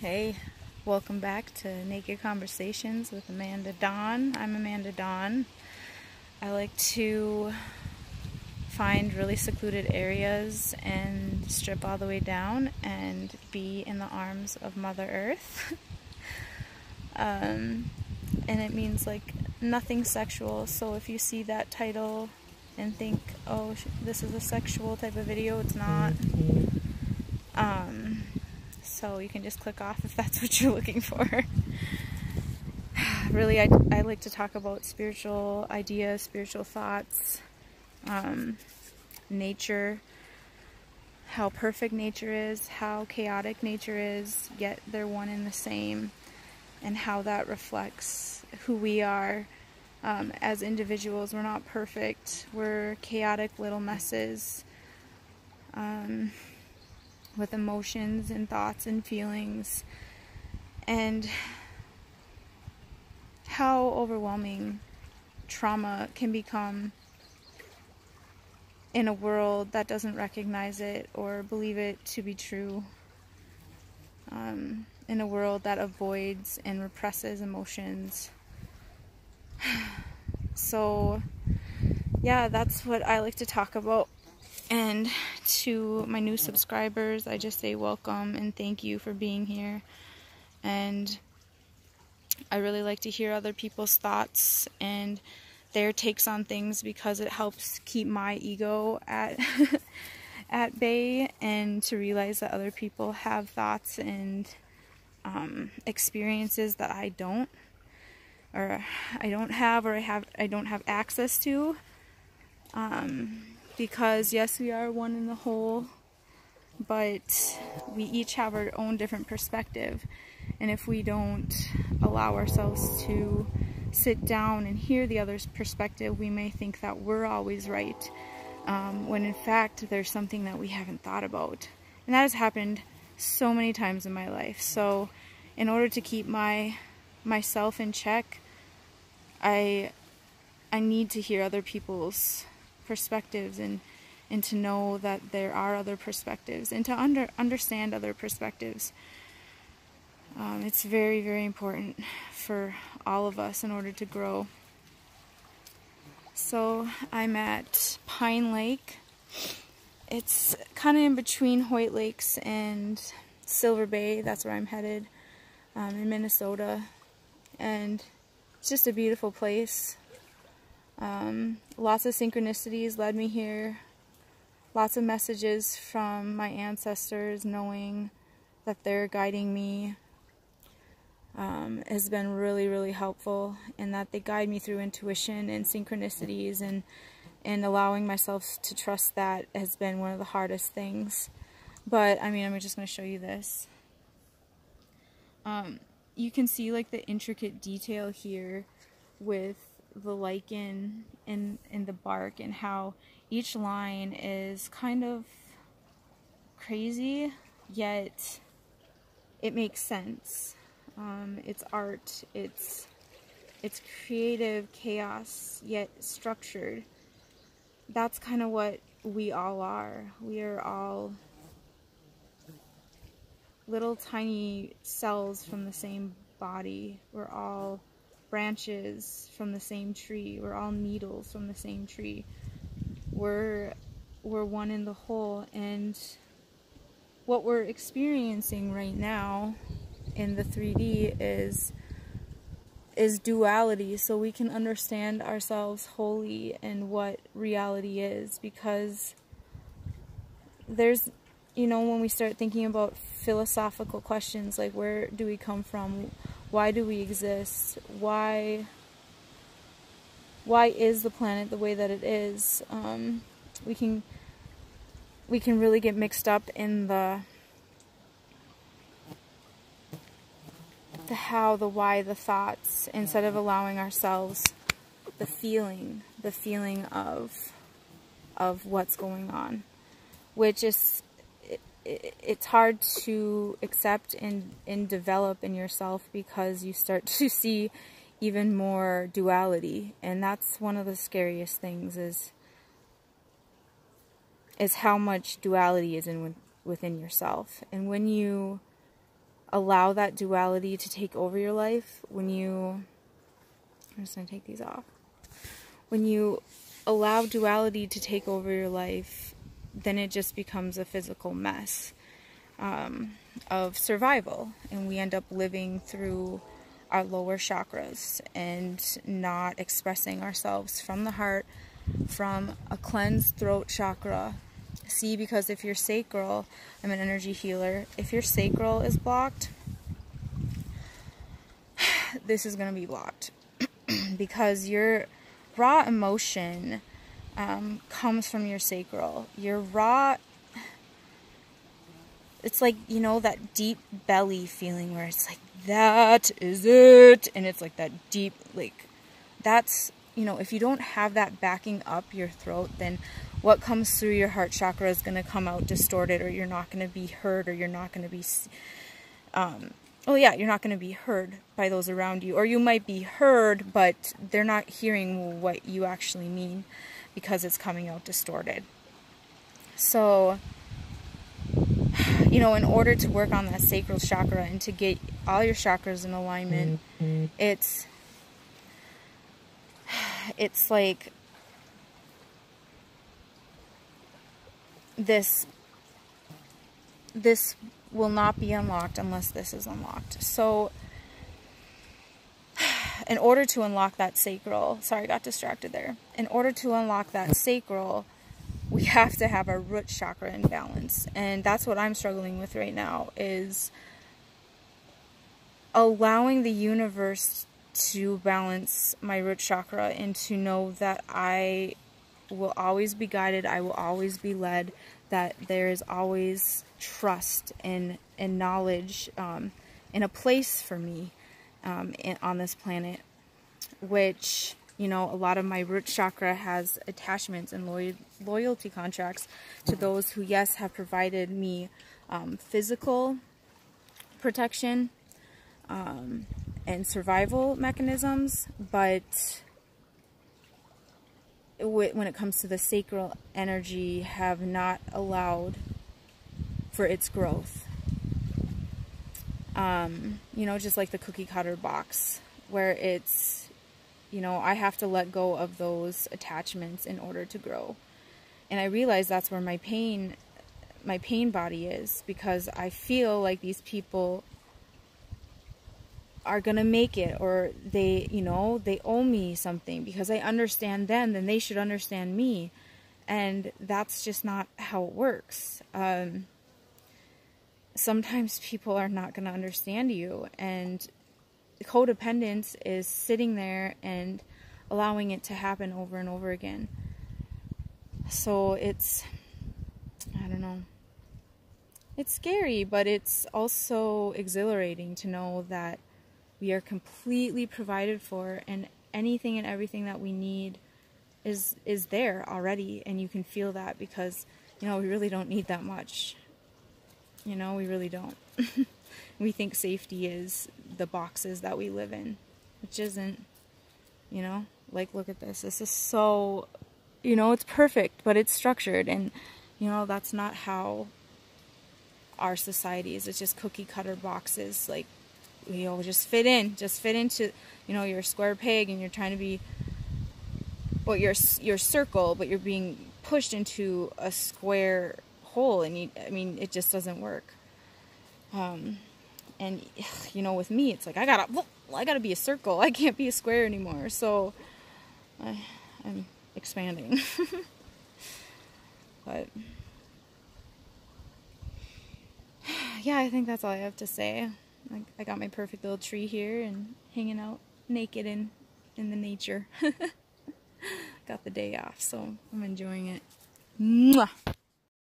Hey, welcome back to Naked Conversations with Amanda Dawn. I'm Amanda Dawn. I like to find really secluded areas and strip all the way down and be in the arms of Mother Earth. And it means like nothing sexual, so if you see that title and think, oh, this is a sexual type of video, it's not. So you can just click off if that's what you're looking for. Really, I like to talk about spiritual ideas, spiritual thoughts, nature, how perfect nature is, how chaotic nature is, yet they're one and the same, and how that reflects who we are as individuals. We're not perfect. We're chaotic little messes. With emotions and thoughts and feelings, and how overwhelming trauma can become in a world that doesn't recognize it or believe it to be true, in a world that avoids and represses emotions. So yeah, that's what I like to talk about. And to my new subscribers, I just say welcome and thank you for being here. And I really like to hear other people's thoughts and their takes on things, because it helps keep my ego at at bay, and to realize that other people have thoughts and experiences that I don't have access to. Because yes, we are one in the whole, but we each have our own different perspective. And if we don't allow ourselves to sit down and hear the other's perspective, we may think that we're always right, when in fact there's something that we haven't thought about. And that has happened so many times in my life. So in order to keep myself in check, I need to hear other people's perspectives, and to know that there are other perspectives, and to understand other perspectives. It's very, very important for all of us in order to grow. So I'm at Pine Lake. It's kind of in between Hoyt Lakes and Silver Bay. That's where I'm headed, in Minnesota, and it's just a beautiful place. Lots of synchronicities led me here. Lots of messages from my ancestors, knowing that they're guiding me, has been really, really helpful, and that they guide me through intuition and synchronicities, and allowing myself to trust that has been one of the hardest things. But I mean, I'm just going to show you this. You can see like the intricate detail here with the lichen in the bark, and how each line is kind of crazy, yet it makes sense. It's art, it's creative chaos, yet structured. That's kind of what we all are. We are all little tiny cells from the same body. We're all branches from the same tree. We're all needles from the same tree. We're one in the whole, and what we're experiencing right now in the 3D is duality, so we can understand ourselves wholly and what reality is. Because there's, you know, when we start thinking about philosophical questions like, where do we come from? Why do we exist? Why is the planet the way that it is? We can really get mixed up in the how, the why, the thoughts, instead of allowing ourselves the feeling of what's going on, which is, it's hard to accept and develop in yourself, because you start to see even more duality. And that's one of the scariest things, is how much duality is within yourself. And when you allow that duality to take over your life, when you, I'm just going to take these off. When you allow duality to take over your life, then it just becomes a physical mess of survival. And we end up living through our lower chakras and not expressing ourselves from the heart, from a cleansed throat chakra. See, because if your sacral, I'm an energy healer, if your sacral is blocked, this is going to be blocked. Because your raw emotion comes from your sacral. Your raw, it's like, you know, that deep belly feeling where it's like, that is it. And it's like that deep, like, that's, you know, if you don't have that backing up your throat, then what comes through your heart chakra is going to come out distorted, or you're not going to be heard, or you're not going to be, you're not going to be heard by those around you. Or you might be heard, but they're not hearing what you actually mean because it's coming out distorted. So, you know, in order to work on that sacral chakra and to get all your chakras in alignment, it's like this will not be unlocked unless this is unlocked. So in order to unlock that sacral, sorry, I got distracted there. In order to unlock that sacral, we have to have our root chakra in balance. And that's what I'm struggling with right now, is allowing the universe to balance my root chakra and to know that I will always be guided, I will always be led, that there is always trust and knowledge in a place for me on this planet, which, you know, a lot of my root chakra has attachments and loyalty contracts to those who, yes, have provided me physical protection and survival mechanisms, but when it comes to the sacral energy, have not allowed for its growth. You know, just like the cookie cutter box, where it's, you know, I have to let go of those attachments in order to grow. And I realize that's where my pain body is, because I feel like these people are gonna make it, or they, you know, they owe me something because I understand them, then they should understand me. And that's just not how it works. Sometimes people are not gonna understand you, and codependence is sitting there and allowing it to happen over and over again. So it's, I don't know, it's scary, but it's also exhilarating to know that we are completely provided for, and anything and everything that we need is there already, and you can feel that, because, you know, we really don't need that much. You know, we really don't. We think safety is the boxes that we live in, which isn't, you know. Like, look at this. This is so, you know, it's perfect, but it's structured, and, you know, that's not how our society is. It's just cookie cutter boxes, like, you know, just fit into, you know, you're a square peg, and you're trying to be, well, you're circle, but you're being pushed into a square hole, and I mean, it just doesn't work. And, you know, with me, it's like, I gotta be a circle. I can't be a square anymore. So I'm expanding. But yeah, I think that's all I have to say. I got my perfect little tree here and hanging out naked in the nature. Got the day off, so I'm enjoying it. Mwah!